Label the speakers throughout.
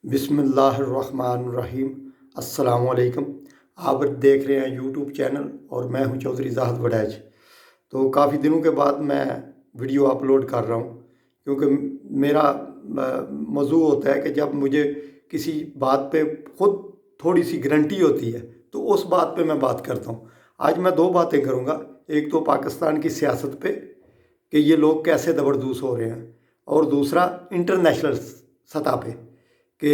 Speaker 1: बिस्मिल्लाहिर्रहमानिर्रहीम। अस्सलाम वालेकुम। आप देख रहे हैं यूट्यूब चैनल और मैं हूं चौधरी ज़ाहिद वड़ैच। तो काफ़ी दिनों के बाद मैं वीडियो अपलोड कर रहा हूं, क्योंकि मेरा मौजू होता है कि जब मुझे किसी बात पे खुद थोड़ी सी गारंटी होती है तो उस बात पे मैं बात करता हूं। आज मैं दो बातें करूंगा। एक तो पाकिस्तान की सियासत पे कि ये लोग कैसे दबरदूस हो रहे हैं, और दूसरा इंटरनेशनल सतह पे कि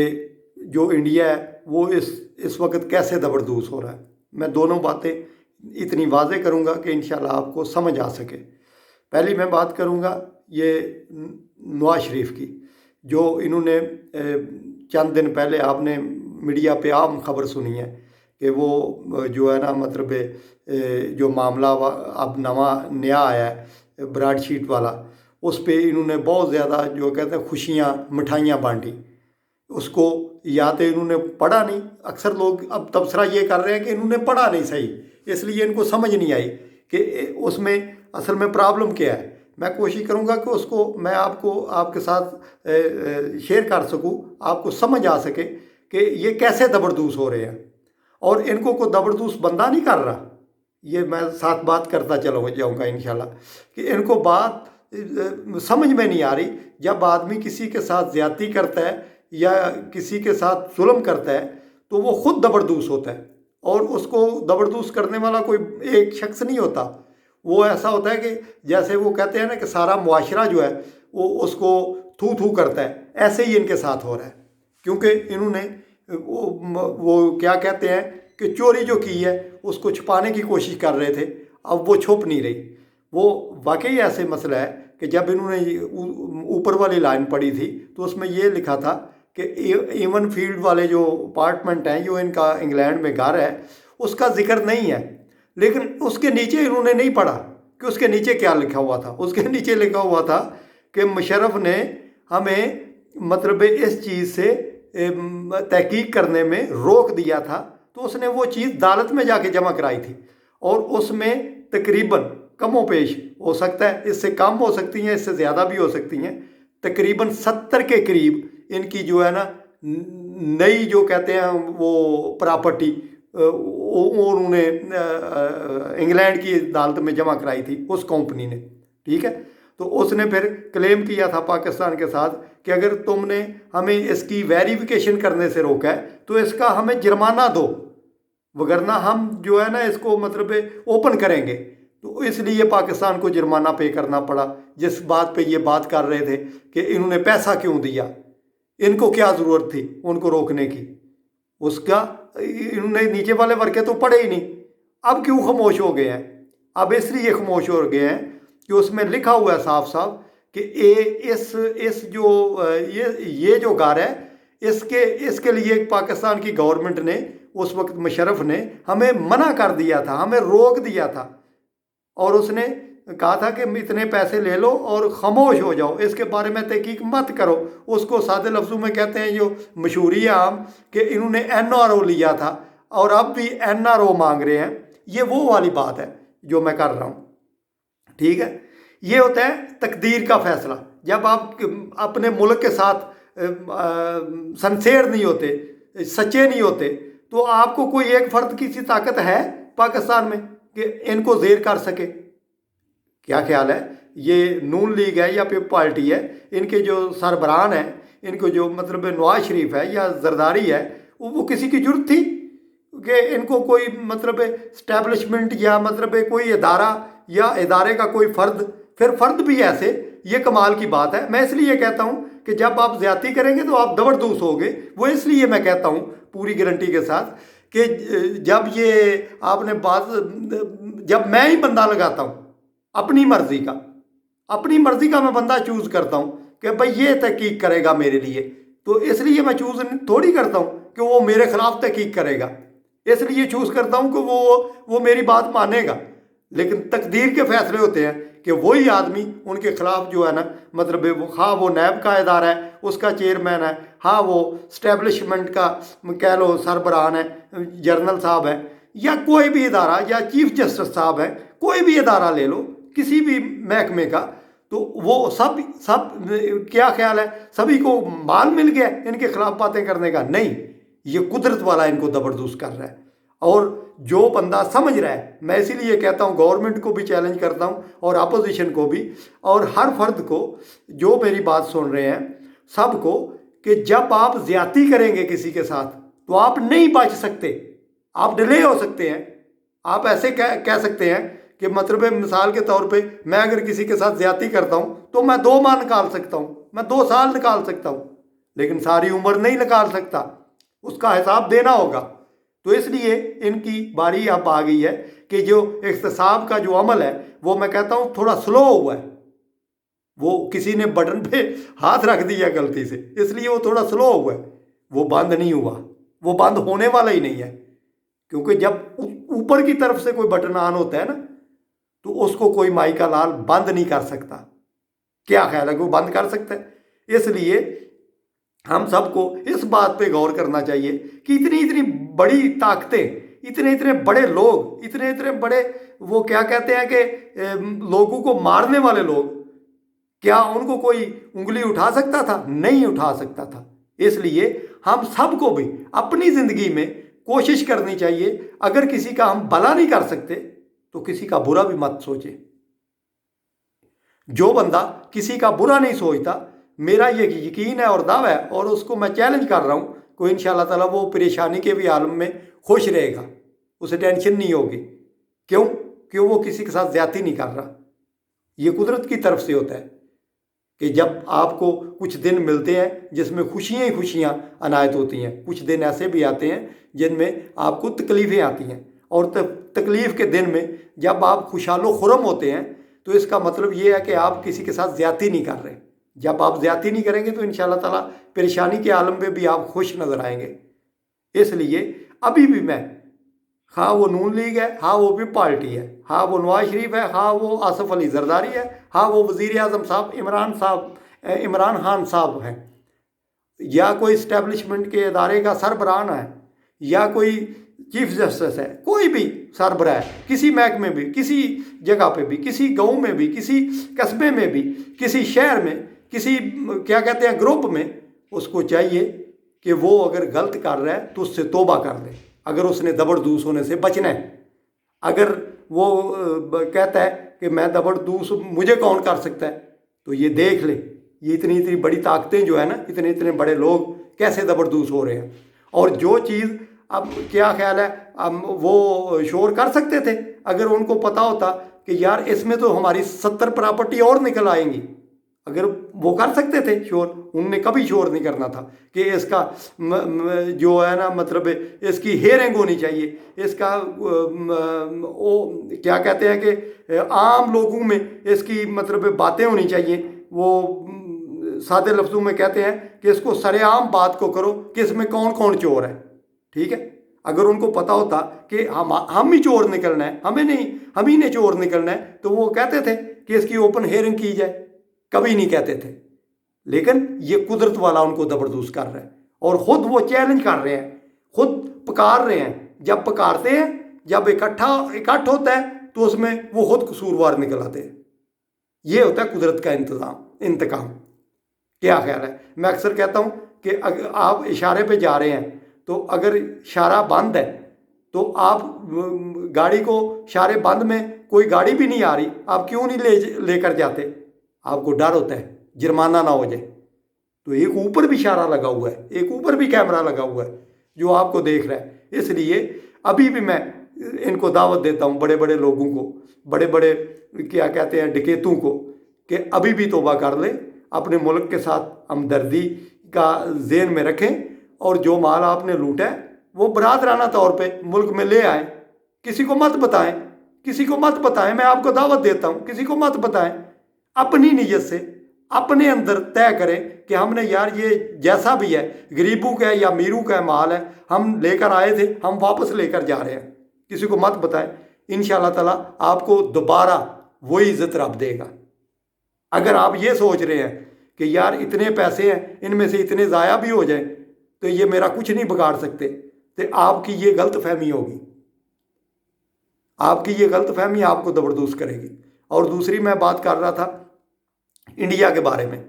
Speaker 1: जो इंडिया है वो इस वक्त कैसे दबरदूस हो रहा है। मैं दोनों बातें इतनी वाज़ेह करूँगा कि इंशाल्लाह आपको समझ आ सके। पहली मैं बात करूँगा ये नवाज शरीफ की, जो इन्होंने चंद दिन पहले आपने मीडिया पे आम खबर सुनी है कि वो जो है ना मतलब जो मामला अब नया आया है ब्राडशीट वाला, उस पे इन्होंने बहुत ज़्यादा जो कहते हैं खुशियाँ मिठाइयाँ बांटी। उसको या तो इन्होंने पढ़ा नहीं, अक्सर लोग अब तबसरा ये कर रहे हैं कि इन्होंने पढ़ा नहीं सही, इसलिए इनको समझ नहीं आई कि उसमें असल में प्रॉब्लम क्या है। मैं कोशिश करूँगा कि उसको मैं आपके साथ शेयर कर सकूँ, आपको समझ आ सके कि ये कैसे दबरदूस हो रहे हैं। और इनको कोई दबरदूस बंदा नहीं कर रहा, ये मैं साथ बात करता चला जाऊँगा इंशाल्लाह कि इनको बात समझ में नहीं आ रही। जब आदमी किसी के साथ ज़्यादती करता है या किसी के साथ जुल्म करता है तो वो खुद दबरदूस होता है, और उसको दबरदूस करने वाला कोई एक शख्स नहीं होता। वो ऐसा होता है कि जैसे वो कहते हैं ना कि सारा मुआशरा जो है वो उसको थू थू करता है, ऐसे ही इनके साथ हो रहा है। क्योंकि इन्होंने वो क्या कहते हैं कि चोरी जो की है उसको छुपाने की कोशिश कर रहे थे, अब वो छुप नहीं रही। वो वाकई ऐसे मसला है कि जब इन्होंने ऊपर वाली लाइन पढ़ी थी तो उसमें ये लिखा था कि एवन फील्ड वाले जो अपार्टमेंट हैं, जो इनका इंग्लैंड में घर है, उसका जिक्र नहीं है। लेकिन उसके नीचे इन्होंने नहीं पढ़ा कि उसके नीचे क्या लिखा हुआ था। उसके नीचे लिखा हुआ था कि मुशर्रफ ने हमें मतलब इस चीज़ से तहकीक करने में रोक दिया था, तो उसने वो चीज़ अदालत में जाके जमा कराई थी, और उसमें तकरीबन कमो पेश हो सकता है, इससे कम हो सकती हैं, इससे ज़्यादा भी हो सकती हैं, तकरीबन 70 के करीब इनकी जो है ना नई जो कहते हैं वो प्रॉपर्टी उन्होंने इंग्लैंड की अदालत में जमा कराई थी उस कंपनी ने। ठीक है, तो उसने फिर क्लेम किया था पाकिस्तान के साथ कि अगर तुमने हमें इसकी वेरिफिकेशन करने से रोका है तो इसका हमें जुर्माना दो, वगरना हम जो है ना इसको मतलब ओपन करेंगे। तो इसलिए पाकिस्तान को जुर्माना पे करना पड़ा। जिस बात पे ये बात कर रहे थे कि इन्होंने पैसा क्यों दिया, इनको क्या ज़रूरत थी उनको रोकने की, उसका इन्होंने नीचे वाले वर्ग तो पढ़े ही नहीं। अब क्यों खामोश हो गए हैं? अब इसलिए खामोश हो गए हैं कि उसमें लिखा हुआ है साफ साफ कि इस जो ये जो घर है इसके लिए पाकिस्तान की गवर्नमेंट ने उस वक्त मुशर्रफ ने हमें मना कर दिया था, हमें रोक दिया था, और उसने कहा था कि इतने पैसे ले लो और खामोश हो जाओ, इसके बारे में तहकीक मत करो। उसको सादे लफ्ज़ों में कहते हैं, जो मशहूरी है आम, कि इन्होंने NRO लिया था और अब भी NRO मांग रहे हैं। ये वो वाली बात है जो मैं कर रहा हूँ। ठीक है, ये होता है तकदीर का फैसला। जब आप अपने मुल्क के साथ सनसेर नहीं होते, सच्चे नहीं होते, तो आपको कोई एक फ़र्द की सी ताकत है पाकिस्तान में कि इनको ज़ेर कर सके। क्या ख्याल है? ये नून लीग है या फिर पार्टी है, इनके जो सरबराह हैं, इनको जो मतलब नवाज शरीफ है या जरदारी है, वो किसी की जरूरत थी कि इनको कोई मतलब इस्टेब्लिशमेंट या मतलब कोई इदारा या इदारे का कोई फ़र्द, फिर फ़र्द भी ऐसे, ये कमाल की बात है। मैं इसलिए कहता हूँ कि जब आप ज़्यादती करेंगे तो आप दबरदूस होगे। वो इसलिए मैं कहता हूँ पूरी गारंटी के साथ कि जब ये आपने बात, जब मैं ही बंदा लगाता हूँ अपनी मर्ज़ी का मैं बंदा चूज़ करता हूँ कि भाई ये तहकीक करेगा मेरे लिए, तो इसलिए मैं चूज़ थोड़ी करता हूँ कि वो मेरे ख़िलाफ़ तहकीक करेगा। इसलिए चूज़ करता हूँ कि वो मेरी बात मानेगा। लेकिन तकदीर के फैसले होते हैं कि वही आदमी उनके ख़िलाफ़ जो है ना मतलब हाँ वो नैब का इदारा है, उसका चेयरमैन है, हाँ वो स्टैब्लिशमेंट का कह लो सरबराह है, जनरल साहब है, या कोई भी इदारा, या चीफ जस्टिस साहब है, कोई भी इदारा ले लो किसी भी महकमे का, تو وہ سب کیا خیال ہے سبھی کو مال مل گیا ان کے خلاف باتیں کرنے کا؟ نہیں، یہ قدرت والا ان کو زبردوز کر رہا ہے۔ اور جو بندہ سمجھ رہا ہے، میں اسی لیے کہتا ہوں گورنمنٹ کو بھی چیلنج کرتا ہوں اور اپوزیشن کو بھی اور ہر فرد کو جو میری بات سن رہے ہیں سب کو، کہ جب آپ زیادتی کریں گے کسی کے ساتھ تو آپ نہیں بچ سکتے، آپ ڈیلے ہو سکتے ہیں۔ آپ ایسے کہہ سکتے ہیں کہ مطلب مثال کے طور پہ میں اگر کسی کے ساتھ زیادتی کرتا ہوں تو میں 2 ماہ نکال سکتا ہوں، میں 2 سال نکال سکتا ہوں، لیکن ساری عمر نہیں نکال سکتا، اس کا حساب دینا ہوگا۔ تو اس لیے ان کی باری اب آ گئی ہے کہ جو احتساب کا جو عمل ہے وہ میں کہتا ہوں تھوڑا سلو ہوا ہے، وہ کسی نے بٹن پہ ہاتھ رکھ دیا غلطی سے، اس لیے وہ تھوڑا سلو ہوا ہے، وہ بند نہیں ہوا، وہ بند ہونے والا ہی نہیں ہے، کیونکہ جب اوپر کی طرف سے کوئی بٹن آن ہوتا ہے نا تو اس کو کوئی مائی کا لال بند نہیں کر سکتا۔ کیا خیال ہے کہ وہ بند کر سکتا ہے؟ اس لیے ہم سب کو اس بات پہ غور کرنا چاہیے کہ اتنی بڑی طاقتیں، اتنے بڑے لوگ، اتنے بڑے وہ کیا کہتے ہیں کہ لوگوں کو مارنے والے لوگ، کیا ان کو کوئی انگلی اٹھا سکتا تھا؟ نہیں اٹھا سکتا تھا۔ اس لیے ہم سب کو بھی اپنی زندگی میں کوشش کرنی چاہیے، اگر کسی کا ہم بھلا نہیں کر سکتے تو کسی کا برا بھی مت سوچے۔ جو بندہ کسی کا برا نہیں سوچتا، میرا یہ یقین ہے اور دعویٰ ہے اور اس کو میں چیلنج کر رہا ہوں کہ انشاءاللہ تعالیٰ وہ پریشانی کے بھی عالم میں خوش رہے گا، اسے ٹینشن نہیں ہوگی۔ کیوں؟ کہ وہ کسی کے ساتھ زیادتی نہیں کر رہا۔ یہ قدرت کی طرف سے ہوتا ہے کہ جب آپ کو کچھ دن ملتے ہیں جس میں خوشیاں ہی خوشیاں عنایت ہوتی ہیں، کچھ دن ایسے بھی آتے ہیں جن میں آپ کو تکلیفیں آتی ہیں، اور تکلیف کے دن میں جب آپ خوشحال و خرم ہوتے ہیں تو اس کا مطلب یہ ہے کہ آپ کسی کے ساتھ زیادتی نہیں کر رہے۔ جب آپ زیادتی نہیں کریں گے تو انشاءاللہ تعالیٰ پریشانی کے عالم میں بھی آپ خوش نظر آئیں گے۔ اس لیے ابھی بھی میں، ہاں وہ نون لیگ ہے، ہاں وہ بھی پارٹی ہے، ہاں وہ نواز شریف ہے، ہاں وہ آصف علی زرداری ہے، ہاں وہ وزیر اعظم صاحب عمران خان صاحب ہیں، یا کوئی اسٹیبلشمنٹ کے ادارے کا سربراہ ہے، یا کوئی چیف جسٹس ہے، کوئی بھی سربراہ ہے کسی محکمے بھی، کسی جگہ پہ بھی، کسی گاؤں میں بھی، کسی قصبے میں بھی، کسی شہر میں، کسی کیا کہتے ہیں گروپ میں، اس کو چاہیے کہ وہ اگر غلط کر رہا ہے تو اس سے توبہ کر لے، اگر اس نے زبردوز ہونے سے بچنا ہے۔ اگر وہ کہتا ہے کہ میں زبردوز مجھے کون کر سکتا ہے، تو یہ دیکھ لے یہ اتنی بڑی طاقتیں جو ہے نا، اتنے بڑے لوگ کیسے زبردوز ہو رہے ہیں۔ اور جو چیز اب کیا خیال ہے وہ شور کر سکتے تھے اگر ان کو پتا ہوتا کہ یار اس میں تو ہماری 70 پراپرٹی اور نکل آئیں گی، اگر وہ کر سکتے تھے شور، انہوں نے کبھی شور نہیں کرنا تھا کہ اس کا جو ہے نا مطلب اس کی ہیئرنگ ہونی چاہیے، اس کا کیا کہتے ہیں کہ عام لوگوں میں اس کی مطلب باتیں ہونی چاہیے۔ وہ سادے لفظوں میں کہتے ہیں کہ اس کو سرے عام بات کو کرو کہ اس میں کون کون چور ہے، ٹھیک ہے۔ اگر ان کو پتا ہوتا کہ ہم ہی چور نکلنا ہے، ہمیں نہیں، ہم ہی نے چور نکلنا ہے، تو وہ کہتے تھے کہ اس کی اوپن ہیئرنگ کی جائے، کبھی نہیں کہتے تھے۔ لیکن یہ قدرت والا ان کو زبردوز کر رہا ہے اور خود وہ چیلنج کر رہے ہیں، خود پکار رہے ہیں۔ جب پکارتے ہیں، جب اکٹھ ہوتا ہے تو اس میں وہ خود قصوروار نکل آتے ہیں۔ یہ ہوتا ہے قدرت کا انتقام۔ کیا خیال ہے؟ میں اکثر کہتا ہوں کہ آپ اشارے پہ جا رہے ہیں تو اگر اشارہ بند ہے تو آپ گاڑی کو اشارے بند میں کوئی گاڑی بھی نہیں آ رہی، آپ کیوں نہیں لے کر جاتے؟ آپ کو ڈر ہوتا ہے جرمانہ نہ ہو جائے۔ تو ایک اوپر بھی اشارہ لگا ہوا ہے، ایک اوپر بھی کیمرہ لگا ہوا ہے جو آپ کو دیکھ رہا ہے۔ اس لیے ابھی بھی میں ان کو دعوت دیتا ہوں، بڑے بڑے لوگوں کو، بڑے بڑے کیا کہتے ہیں ڈکیتوں کو، کہ ابھی بھی توبہ کر لیں، اپنے ملک کے ساتھ ہمدردی کا ذہن میں رکھیں، اور جو مال آپ نے لوٹا ہے وہ برادرانہ طور پہ ملک میں لے آئیں۔ کسی کو مت بتائیں، کسی کو مت بتائیں، میں آپ کو دعوت دیتا ہوں، کسی کو مت بتائیں۔ اپنی نیت سے اپنے اندر طے کریں کہ ہم نے یار یہ جیسا بھی ہے، غریبوں کا ہے یا میروں کا مال ہے، ہم لے کر آئے تھے، ہم واپس لے کر جا رہے ہیں۔ کسی کو مت بتائیں، انشاءاللہ تعالیٰ آپ کو دوبارہ وہی عزت رب دے گا۔ اگر آپ یہ سوچ رہے ہیں کہ یار اتنے پیسے ہیں، ان میں سے اتنے ضائع بھی ہو جائیں تو یہ میرا کچھ نہیں بگاڑ سکتے، تو آپ کی یہ غلط فہمی ہوگی، آپ کی یہ غلط فہمی آپ کو زبردوز کرے گی۔ اور دوسری میں بات کر رہا تھا इंडिया के बारे में।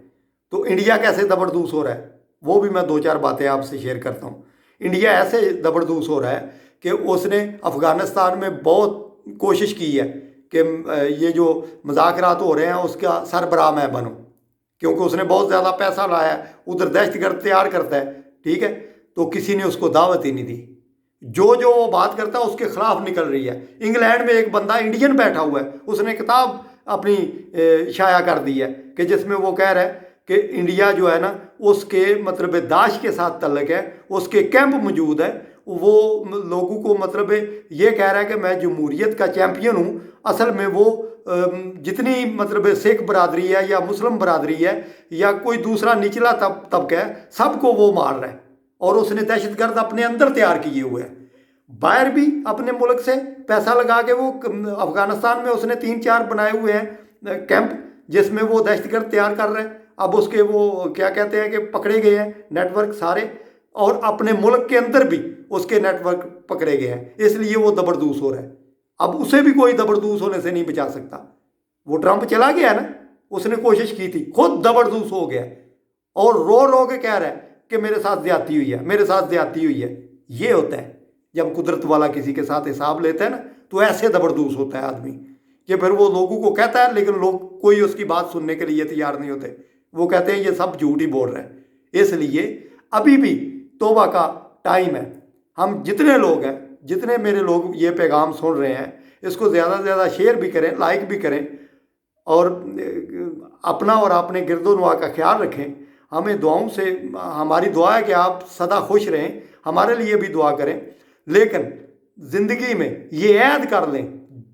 Speaker 1: तो इंडिया कैसे दबरदूस हो रहा है वो भी मैं 2-4 बातें आपसे शेयर करता हूँ। इंडिया ऐसे दबरदूस हो रहा है कि उसने अफ़गानिस्तान में बहुत कोशिश की है कि ये जो मुज़ाकरात हो रहे हैं उसका सरबराह मैं बनूँ, क्योंकि उसने बहुत ज़्यादा पैसा लाया है, उधर दहशतगर्द तैयार करता है, ठीक है। तो किसी ने उसको दावत ही नहीं दी। जो जो वो बात करता है उसके खिलाफ निकल रही है। इंग्लैंड में एक बंदा इंडियन बैठा हुआ है, उसने किताब अपनी शाया कर दी है कि जिसमें वो कह रहा है कि इंडिया जो है ना उसके मतलब दाश के साथ तल्लक है, उसके कैंप मौजूद है। वो लोगों को मतलब ये कह रहा है कि मैं जमहूरियत का चैम्पियन हूँ। असल में वो जितनी मतलब सिख बरादरी है या मुस्लिम बरादरी है या कोई दूसरा निचला तबका है, सबको वो मार रहा है। और उसने दहशतगर्द अपने अंदर तैयार किए हुए हैं। बाहर भी अपने मुल्क से पैसा लगा के वो अफगानिस्तान में उसने 3-4 बनाए हुए हैं कैंप, जिसमें वो दहशतगर्द तैयार कर रहे हैं। अब उसके वो क्या कहते हैं कि पकड़े गए हैं नेटवर्क सारे, और अपने मुल्क के अंदर भी उसके नेटवर्क पकड़े गए हैं, इसलिए वो दबरदूस हो रहा है। अब उसे भी कोई दबरदूस होने से नहीं बचा सकता। वो ट्रंप चला गया ना, उसने कोशिश की थी, खुद दबरदूस हो गया और रो रो के कह रहा है कि मेरे साथ ज्यादती हुई है, मेरे साथ ज्यादती हुई है। ये होता है जब कुदरत वाला किसी के साथ हिसाब लेता है ना, तो ऐसे दबरदूस होता है आदमी कि फिर वो लोगों को कहता है, लेकिन लोग कोई उसकी बात सुनने के लिए तैयार नहीं होते। वो कहते हैं ये सब झूठ ही बोल रहे हैं। इसलिए अभी भी तौबा का टाइम है। हम जितने लोग हैं, जितने मेरे लोग ये पैगाम सुन रहे हैं, इसको ज़्यादा से ज़्यादा शेयर भी करें, लाइक भी करें, और अपना और अपने गिरदोनवा का ख्याल रखें। हमें दुआओं से, हमारी दुआ है कि आप सदा खुश रहें, हमारे लिए भी दुआ करें। लेकिन ज़िंदगी में ये ऐद कर लें,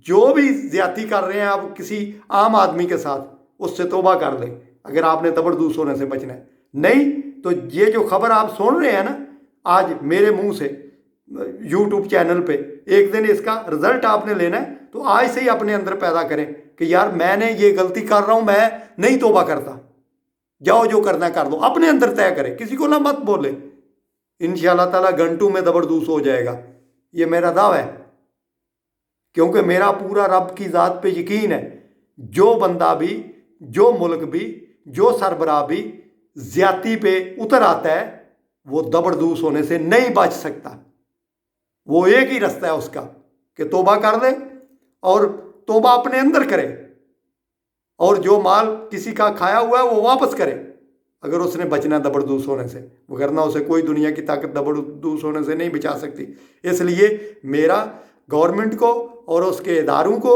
Speaker 1: जो भी ज़्यादती कर रहे हैं आप किसी आम आदमी के साथ, उससे तौबा कर लें अगर आपने दबरदूस होने से बचना है। नहीं तो ये जो खबर आप सुन रहे हैं ना आज मेरे मुंह से यूट्यूब चैनल पे, एक दिन इसका रिजल्ट आपने लेना है, तो आज से ही अपने अंदर पैदा करें कि यार मैंने ये गलती कर रहा हूं, मैं नहीं तौबा करता। जाओ जो करना कर दो, अपने अंदर तय करें, किसी को ना मत बोले। इंशाअल्लाह ताला घंटों में दबरदूस हो जाएगा, ये मेरा दावा है, क्योंकि मेरा पूरा रब की ज़ात पे यकीन है। जो बंदा भी, जो मुल्क भी, जो सरबराह भी ज्यादती पे उतर आता है, वो दबरदूस होने से नहीं बच सकता। वो एक ही रास्ता है उसका कि तौबा कर ले और तौबा अपने अंदर करे, और जो माल किसी का खाया हुआ है वो वापस करे अगर उसने बचना दबरदूस होने से, वरना उसे कोई दुनिया की ताकत दबरदूस होने से नहीं बचा सकती। इसलिए मेरा गवर्नमेंट को और उसके इदारों को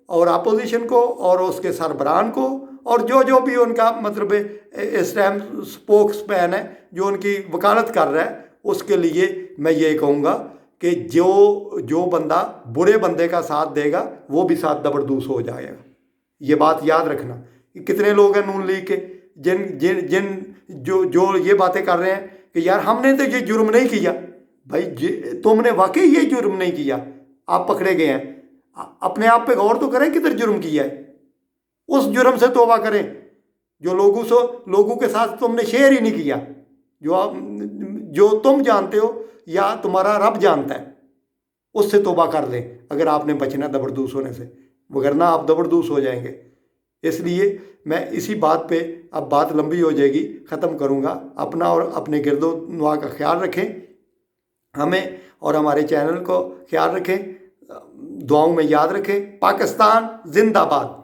Speaker 1: और अपोजिशन को और उसके सरबराहान को और जो जो भी उनका मतलब इस टाइम स्पोक्स मैन है जो उनकी वकालत कर रहा है, उसके लिए मैं ये कहूँगा कि जो बंदा बुरे बंदे का साथ देगा वो भी साथ दबरदूस हो जाएगा। ये बात याद रखना। कितने लोग हैं नून लीग के जिन जिन जिन जो ये बातें कर रहे हैं कि यार हमने तो ये जुर्म नहीं किया। भाई तुमने वाकई ये जुर्म नहीं किया, आप पकड़े गए हैं। अपने आप पे गौर तो करें किधर जुर्म किया है, उस जुर्म से तौबा करें जो लोगों के साथ तुमने शेयर ही नहीं किया, जो तुम जानते हो या तुम्हारा रब जानता है, उससे तौबा कर लें अगर आपने बचना दबरदूस होने से, वरना आप दबरदूस हो जाएंगे। इसलिए मैं इसी बात पे, अब बात लंबी हो जाएगी, ख़त्म करूँगा। अपना और अपने गिरदोनवा का ख्याल रखें, हमें और हमारे चैनल को ख्याल रखें, दुआओं में याद रखें। पाकिस्तान जिंदाबाद।